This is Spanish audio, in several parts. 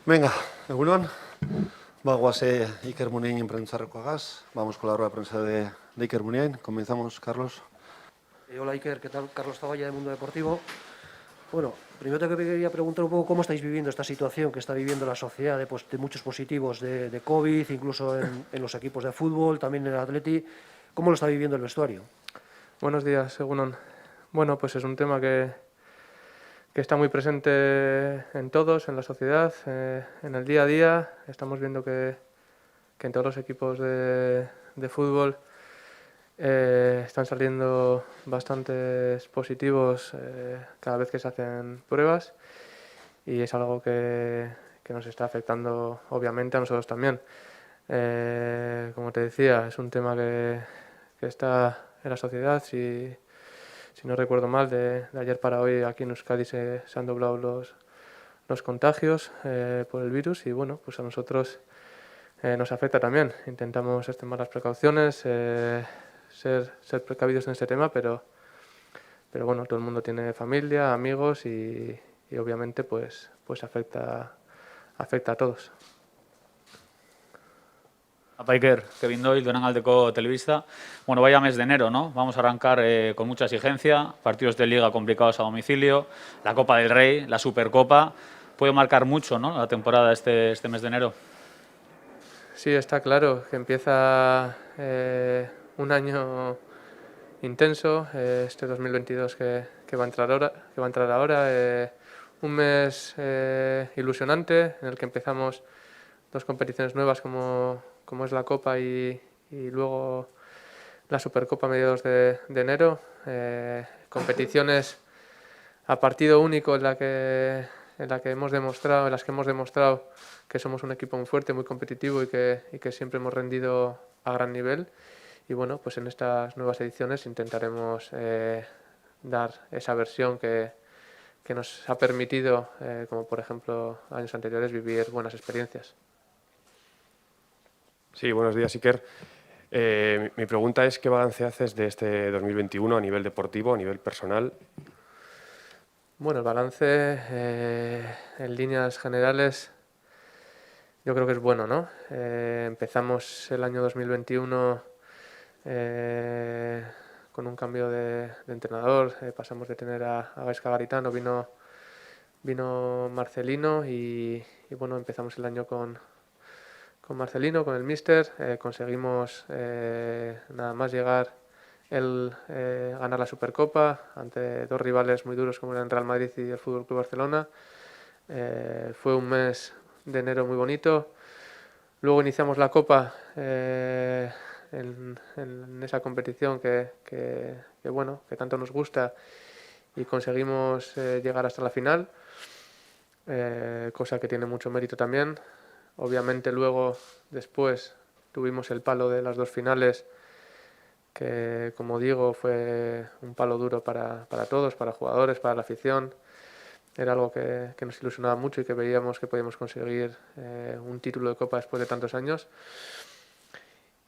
Venga, egunon, bagoase Iker Muniain prentzarrokoagaz. Vamos con la rueda de prensa de Iker Muniain. Comenzamos, Carlos. Hola Iker, ¿qué tal? Carlos Zavalla de Mundo Deportivo. Bueno, primero te quería preguntar un poco cómo estáis viviendo esta situación que está viviendo la sociedad de muchos positivos de COVID, incluso en los equipos de fútbol, también en el Atleti. ¿Cómo lo está viviendo el vestuario? Buenos días, Egunon. Bueno, pues es un tema que está muy presente en todos, en la sociedad, en el día a día. Estamos viendo que en todos los equipos de fútbol están saliendo bastantes positivos cada vez que se hacen pruebas y es algo que nos está afectando obviamente a nosotros también. Como te decía, es un tema que está en la sociedad. Si no recuerdo mal, de ayer para hoy aquí en Euskadi se han doblado los contagios por el virus y bueno, pues a nosotros nos afecta también. Intentamos extremar las precauciones, ser precavidos en este tema, pero bueno, todo el mundo tiene familia, amigos y obviamente pues afecta a todos. Apaiker, Kevin Doyle, Donangaldeko Televista. Bueno, vaya mes de enero, ¿no? Vamos a arrancar con mucha exigencia, partidos de liga complicados a domicilio, la Copa del Rey, la Supercopa. Puede marcar mucho, ¿no?, la temporada este mes de enero. Sí, está claro que empieza un año intenso, este 2022 que va a entrar ahora, un mes ilusionante en el que empezamos dos competiciones nuevas como es la Copa y luego la Supercopa a mediados de enero, competiciones a partido único en las que hemos demostrado que somos un equipo muy fuerte, muy competitivo y que siempre hemos rendido a gran nivel. Y bueno, pues en estas nuevas ediciones intentaremos dar esa versión que nos ha permitido, como por ejemplo años anteriores, vivir buenas experiencias. Sí, buenos días, Iker. Mi pregunta es, ¿qué balance haces de este 2021 a nivel deportivo, a nivel personal? Bueno, el balance en líneas generales yo creo que es bueno, ¿no? Empezamos el año 2021 con un cambio de entrenador, pasamos de tener a Gaizka Garitano, vino Marcelino y bueno, empezamos el año con Marcelino, con el míster, conseguimos nada más llegar ganar la Supercopa ante dos rivales muy duros como eran Real Madrid y el FC Barcelona. Fue un mes de enero muy bonito. Luego iniciamos la Copa en esa competición que tanto nos gusta y conseguimos llegar hasta la final, cosa que tiene mucho mérito también. Obviamente luego, después, tuvimos el palo de las dos finales, que como digo fue un palo duro para todos, para jugadores, para la afición. Era algo que nos ilusionaba mucho y que veíamos que podíamos conseguir un título de Copa después de tantos años.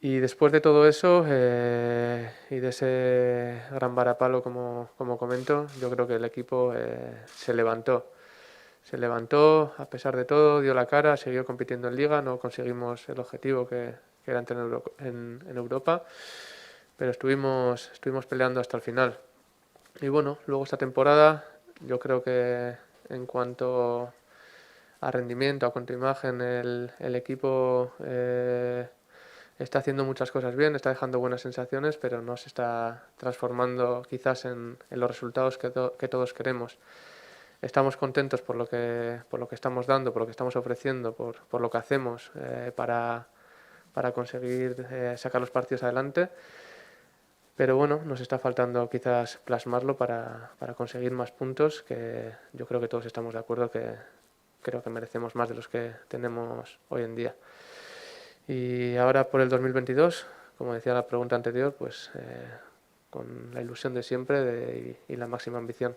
Y después de todo eso y de ese gran varapalo, como comento, yo creo que el equipo se levantó. Se levantó a pesar de todo, dio la cara, siguió compitiendo en Liga, no conseguimos el objetivo que era entrar en Europa, pero estuvimos peleando hasta el final. Y bueno, luego esta temporada yo creo que en cuanto a rendimiento, a contraimagen, el equipo está haciendo muchas cosas bien, está dejando buenas sensaciones, pero no se está transformando quizás en los resultados que todos queremos. Estamos contentos por lo que estamos dando, por lo que estamos ofreciendo, por lo que hacemos para conseguir sacar los partidos adelante. Pero bueno, nos está faltando quizás plasmarlo para conseguir más puntos, que yo creo que todos estamos de acuerdo que creo que merecemos más de los que tenemos hoy en día. Y ahora por el 2022, como decía la pregunta anterior, pues con la ilusión de siempre y la máxima ambición.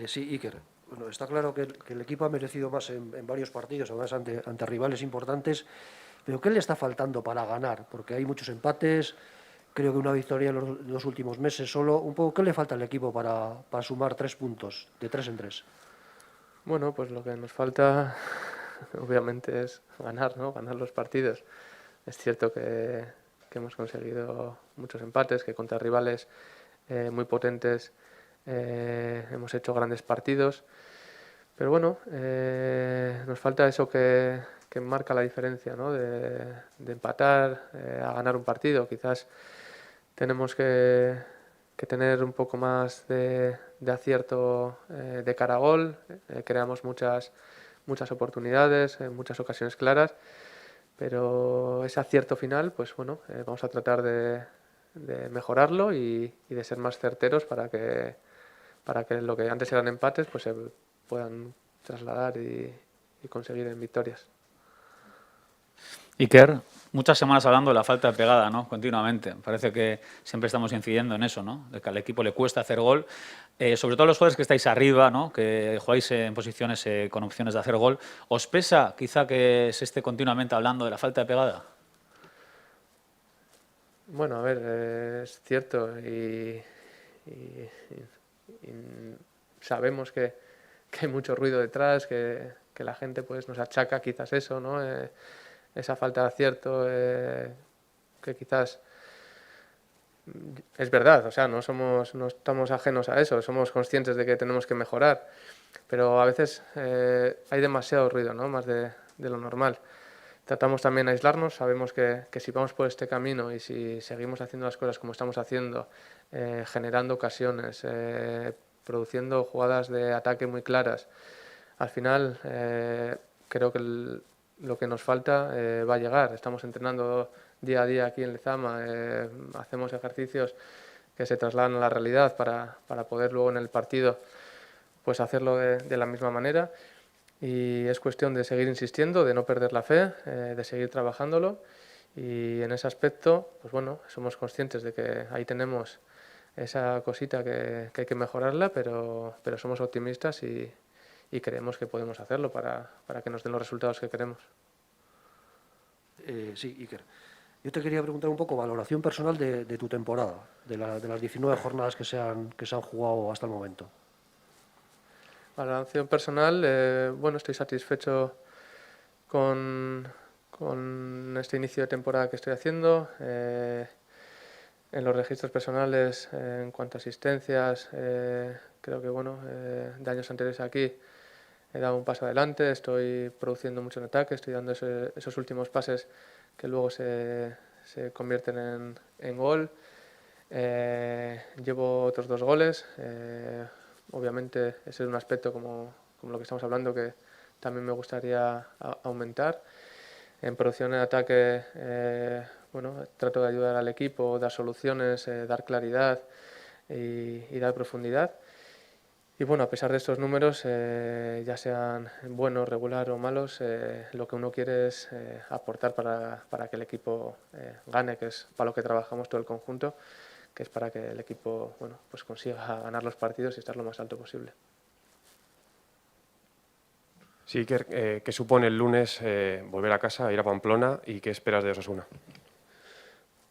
Sí, Iker. Bueno, está claro que el equipo ha merecido más en varios partidos, además ante rivales importantes. Pero ¿qué le está faltando para ganar? Porque hay muchos empates, creo que una victoria en los últimos meses solo. Un poco, ¿qué le falta al equipo para sumar 3 puntos de 3 en 3? Bueno, pues lo que nos falta obviamente es ganar, ¿no? Ganar los partidos. Es cierto que hemos conseguido muchos empates, que contra rivales muy potentes hemos hecho grandes partidos, pero bueno, nos falta eso que marca la diferencia, ¿no? De empatar a ganar un partido. Quizás tenemos que tener un poco más de acierto de cara a gol, creamos muchas oportunidades, muchas ocasiones claras, pero ese acierto final, pues bueno, vamos a tratar de mejorarlo y de ser más certeros para que lo que antes eran empates pues se puedan trasladar y conseguir en victorias. Iker, muchas semanas hablando de la falta de pegada, ¿no? Continuamente. Parece que siempre estamos incidiendo en eso, ¿no? De que al equipo le cuesta hacer gol. Sobre todo los jugadores que estáis arriba, ¿no? Que jugáis en posiciones con opciones de hacer gol. ¿Os pesa quizá que se esté continuamente hablando de la falta de pegada? Bueno, a ver, es cierto y sabemos que hay mucho ruido detrás, que la gente pues nos achaca quizás eso, ¿no? Esa falta de acierto, que quizás es verdad, o sea, no estamos ajenos a eso, somos conscientes de que tenemos que mejorar, pero a veces hay demasiado ruido, ¿no? Más de lo normal. Tratamos también de aislarnos, sabemos que si vamos por este camino y si seguimos haciendo las cosas como estamos haciendo, generando ocasiones, produciendo jugadas de ataque muy claras, al final creo que lo que nos falta va a llegar. Estamos entrenando día a día aquí en Lezama, hacemos ejercicios que se trasladan a la realidad para poder luego en el partido pues hacerlo de la misma manera. Y es cuestión de seguir insistiendo, de no perder la fe, de seguir trabajándolo. Y en ese aspecto, pues bueno, somos conscientes de que ahí tenemos esa cosita que hay que mejorarla, pero somos optimistas y creemos que podemos hacerlo para que nos den los resultados que queremos. Sí, Iker. Yo te quería preguntar un poco valoración personal de tu temporada, de las 19 jornadas que se han jugado hasta el momento. Valoración personal, bueno, estoy satisfecho con este inicio de temporada que estoy haciendo. En los registros personales, en cuanto a asistencias, creo que bueno, de años anteriores aquí he dado un paso adelante, estoy produciendo mucho en ataque, estoy dando esos últimos pases que luego se convierten en gol. Llevo otros 2 goles. Obviamente ese es un aspecto como lo que estamos hablando que también me gustaría aumentar. En producción en ataque, bueno, trato de ayudar al equipo, dar soluciones, dar claridad y dar profundidad. Y bueno, a pesar de estos números, ya sean buenos, regular o malos, lo que uno quiere es aportar para que el equipo gane, que es para lo que trabajamos todo el conjunto, que es para que el equipo bueno, pues consiga ganar los partidos y estar lo más alto posible. Sí, Iker, ¿qué supone el lunes volver a casa, ir a Pamplona y qué esperas de Osasuna?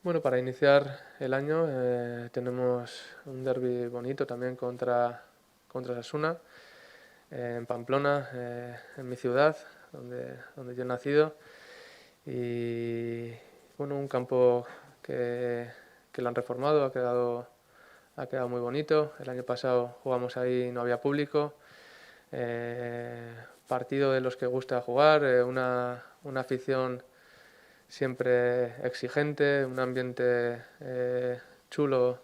Bueno, para iniciar el año tenemos un derbi bonito también contra Osasuna, en Pamplona, en mi ciudad, donde yo he nacido. Y bueno, un campo que lo han reformado, ha quedado muy bonito. El año pasado jugamos ahí y no había público. Partido de los que gusta jugar, una afición siempre exigente, un ambiente chulo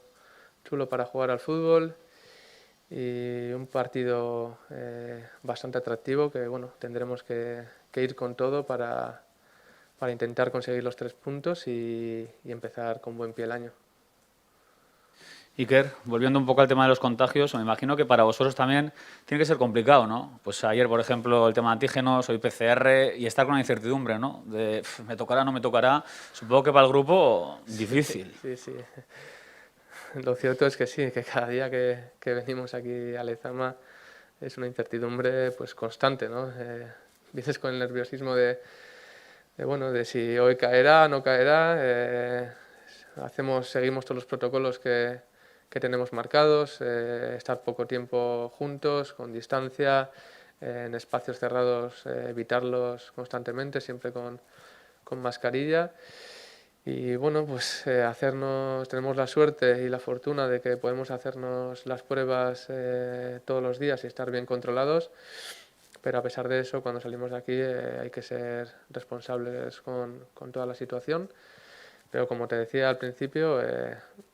para jugar al fútbol y un partido bastante atractivo que bueno, tendremos que ir con todo para intentar conseguir los 3 puntos y empezar con buen pie el año. Iker, volviendo un poco al tema de los contagios, me imagino que para vosotros también tiene que ser complicado, ¿no? Pues ayer, por ejemplo, el tema de antígenos, hoy PCR y estar con la incertidumbre, ¿no? De me tocará, no me tocará. Supongo que para el grupo difícil. Sí. Lo cierto es que sí, que cada día que venimos aquí a Lezama es una incertidumbre pues constante, ¿no? Vienes con el nerviosismo de si hoy caerá, no caerá. Seguimos todos los protocolos que tenemos marcados, estar poco tiempo juntos, con distancia, en espacios cerrados evitarlos constantemente, siempre con mascarilla. Y bueno, pues tenemos la suerte y la fortuna de que podemos hacernos las pruebas todos los días y estar bien controlados, pero a pesar de eso, cuando salimos de aquí hay que ser responsables con toda la situación. Pero como te decía al principio,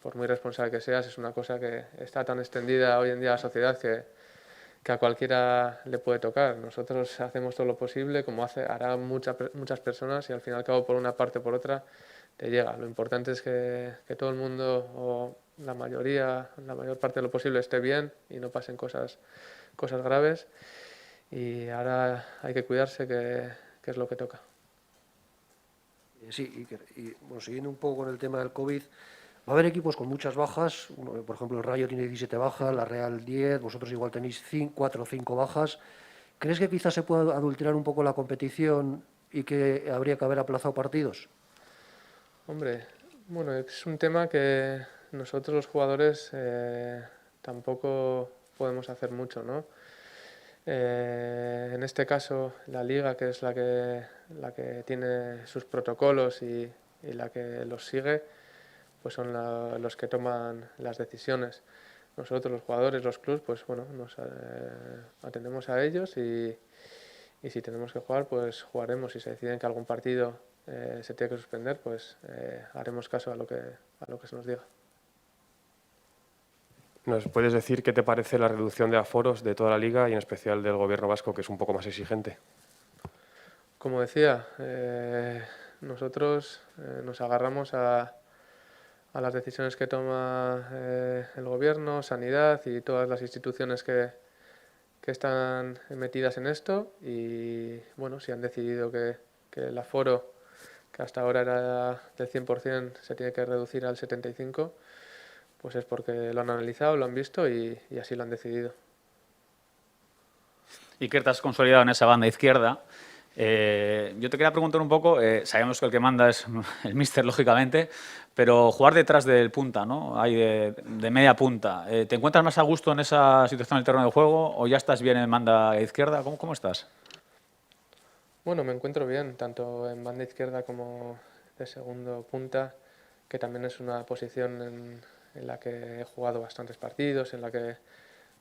por muy responsable que seas, es una cosa que está tan extendida hoy en día a la sociedad que a cualquiera le puede tocar. Nosotros hacemos todo lo posible, como harán muchas personas, y al fin y al cabo, por una parte o por otra, te llega. Lo importante es que todo el mundo, o la mayor parte de lo posible, esté bien y no pasen cosas graves. Y ahora hay que cuidarse, que es lo que toca. Sí, Iker, y bueno, siguiendo un poco con el tema del COVID, va a haber equipos con muchas bajas. Por ejemplo, el Rayo tiene 17 bajas, la Real 10, vosotros igual tenéis 4 o 5 bajas. ¿Crees que quizás se pueda adulterar un poco la competición y que habría que haber aplazado partidos? Hombre, bueno, es un tema que nosotros los jugadores tampoco podemos hacer mucho, ¿no? En este caso, la liga, que es la que tiene sus protocolos y la que los sigue, pues son los que toman las decisiones. Nosotros, los jugadores, los clubes, pues bueno, nos atendemos a ellos y si tenemos que jugar, pues jugaremos. Si se deciden que algún partido se tiene que suspender, pues haremos caso a lo que se nos diga. ¿Nos puedes decir qué te parece la reducción de aforos de toda la liga y en especial del gobierno vasco, que es un poco más exigente? Como decía, nosotros nos agarramos a las decisiones que toma el gobierno, sanidad y todas las instituciones que están metidas en esto, y bueno, si han decidido que el aforo, que hasta ahora era del 100%, se tiene que reducir al 75%, pues es porque lo han analizado, lo han visto y así lo han decidido. Iker, te has consolidado en esa banda izquierda. Yo te quería preguntar un poco, sabemos que el que manda es el míster, lógicamente, pero jugar detrás del punta, ¿no? Hay de media punta. ¿Te encuentras más a gusto en esa situación del terreno de juego o ya estás bien en banda izquierda? ¿Cómo estás? Bueno, me encuentro bien, tanto en banda izquierda como de segundo punta, que también es una posición en la que he jugado bastantes partidos, en la que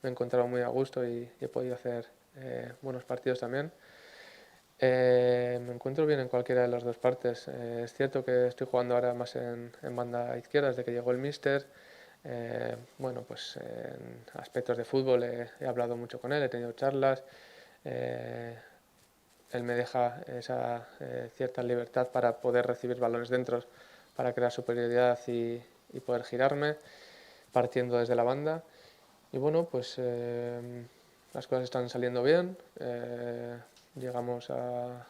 me he encontrado muy a gusto y he podido hacer buenos partidos también. Me encuentro bien en cualquiera de las dos partes. Es cierto que estoy jugando ahora más en banda izquierda desde que llegó el míster. Bueno, pues en aspectos de fútbol he hablado mucho con él, he tenido charlas. Él me deja esa cierta libertad para poder recibir balones dentro, para crear superioridad y poder girarme partiendo desde la banda. Y bueno, pues las cosas están saliendo bien. Llegamos a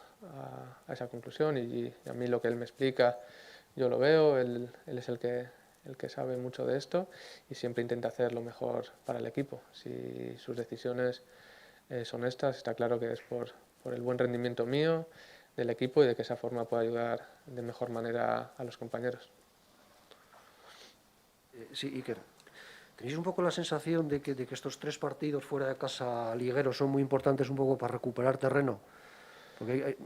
esa conclusión y a mí lo que él me explica yo lo veo. Él es el que sabe mucho de esto y siempre intenta hacer lo mejor para el equipo. Si sus decisiones son estas, está claro que es por el buen rendimiento mío, del equipo, y de que esa forma pueda ayudar de mejor manera a los compañeros. Sí, Iker. ¿Tenéis un poco la sensación de que estos 3 partidos fuera de casa ligueros son muy importantes un poco para recuperar terreno? Porque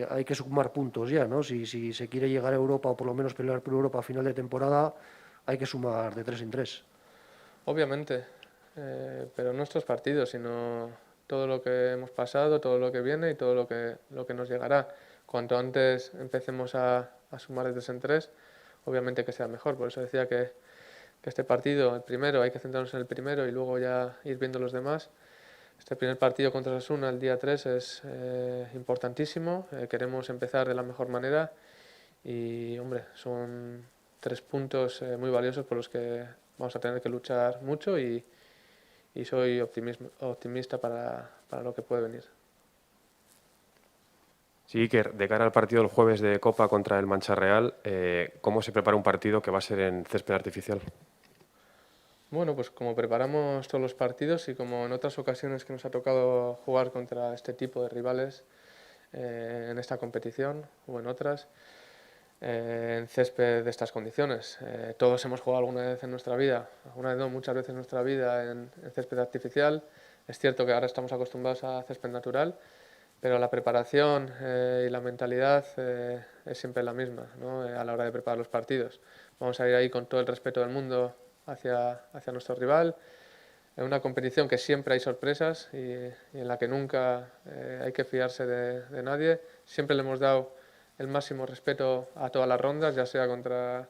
hay que sumar puntos ya, ¿no? Si se quiere llegar a Europa o por lo menos pelear por Europa a final de temporada, hay que sumar de 3 en 3. Obviamente, pero no estos partidos, sino todo lo que hemos pasado, todo lo que viene y todo lo que nos llegará. Cuanto antes empecemos a sumar de 3 en 3, obviamente que sea mejor. Por eso decía que este partido, el primero, hay que centrarnos en el primero y luego ya ir viendo los demás. Este primer partido contra Osasuna, el día 3, es importantísimo. Queremos empezar de la mejor manera y, hombre, son 3 puntos muy valiosos por los que vamos a tener que luchar mucho y soy optimista para lo que puede venir. Sí, Iker, de cara al partido del jueves de Copa contra el Mancha Real, ¿cómo se prepara un partido que va a ser en césped artificial? Bueno, pues como preparamos todos los partidos y como en otras ocasiones que nos ha tocado jugar contra este tipo de rivales en esta competición o en otras, en césped de estas condiciones. Todos hemos jugado alguna vez en nuestra vida, alguna vez no, muchas veces en nuestra vida en césped artificial. Es cierto que ahora estamos acostumbrados a césped natural, pero la preparación y la mentalidad es siempre la misma, ¿no? A la hora de preparar los partidos. Vamos a ir ahí con todo el respeto del mundo hacia nuestro rival, en una competición que siempre hay sorpresas y en la que nunca hay que fiarse de nadie. Siempre le hemos dado el máximo respeto a todas las rondas, ya sea contra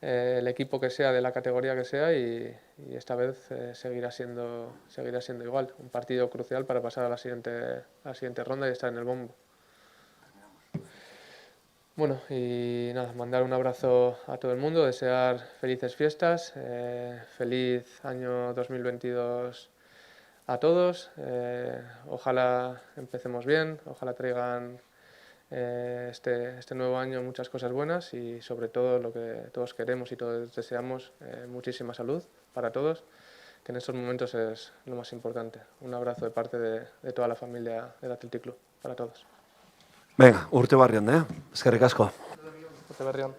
el equipo que sea, de la categoría que sea, y esta vez seguirá siendo igual. Un partido crucial para pasar a la siguiente ronda y estar en el bombo. Bueno, y nada, mandar un abrazo a todo el mundo, desear felices fiestas, feliz año 2022 a todos. Ojalá empecemos bien, ojalá traigan este nuevo año muchas cosas buenas y sobre todo lo que todos queremos y todos deseamos, muchísima salud para todos, que en estos momentos es lo más importante. Un abrazo de parte de toda la familia del Athletic Club, para todos. Venga, urte barrian, eskerrik asko. Berrión.